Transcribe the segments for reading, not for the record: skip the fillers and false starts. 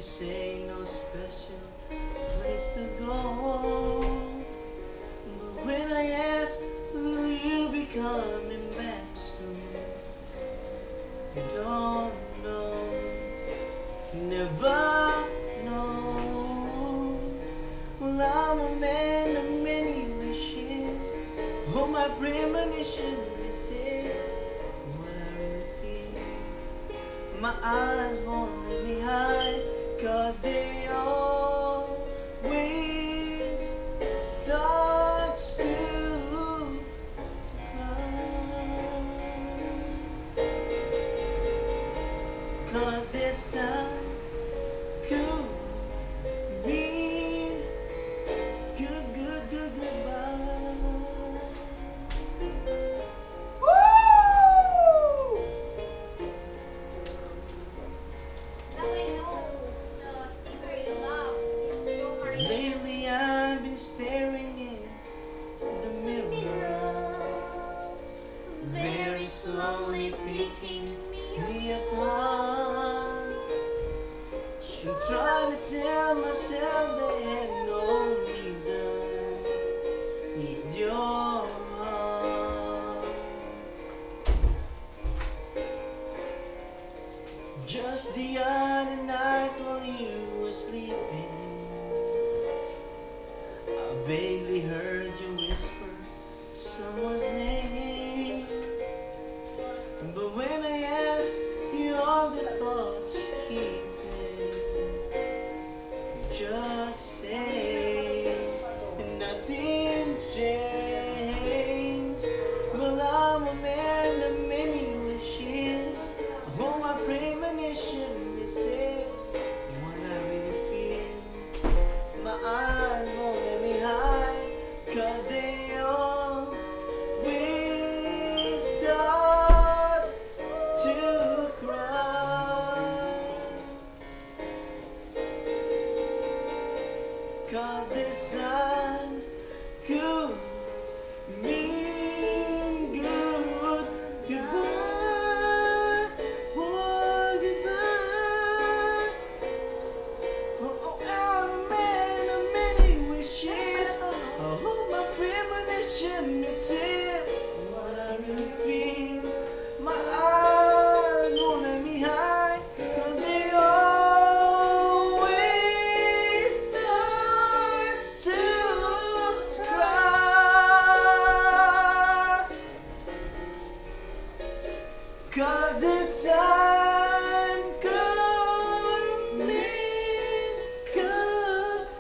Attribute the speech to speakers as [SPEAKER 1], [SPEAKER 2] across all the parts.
[SPEAKER 1] say no special place to go. But when I ask, will you be coming back soon? You don't know, never know. Well, I'm a man of many wishes. Oh, my premonition is what I really feel. My eyes won't let me hide, 'cause they always start to cry. 'Cause this sound could mean goodbye.
[SPEAKER 2] Woo! Now I know the singer you love. It's Joe Maria.
[SPEAKER 1] Lately I've been staring in the mirror, very slowly picking me apart. Should try to tell myself they had no reason in your heart. Just the other night while you were sleeping, I vaguely heard you whisper someone's name. But when I ask you all the thoughts you keep, just say nothing's changed. Well, I'm a man of many wishes. Oh, my premonition is what I really feel. My eyes won't let me hide, 'cause they always start to cry. 'Cause this sun could mean goodbye. Oh, goodbye. Oh, I'm a man of many wishes. I hope my premonition misses what I really feel. My eyes won't let me hide, 'cause they always start to cry. 'Cause this sun could mean goodbye.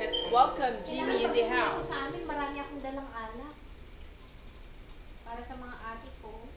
[SPEAKER 3] Let's welcome Jimmy in the
[SPEAKER 2] Pagdating mo
[SPEAKER 3] house.
[SPEAKER 2] sa amin, marami akong dalang alak. Para sa mga ate ko.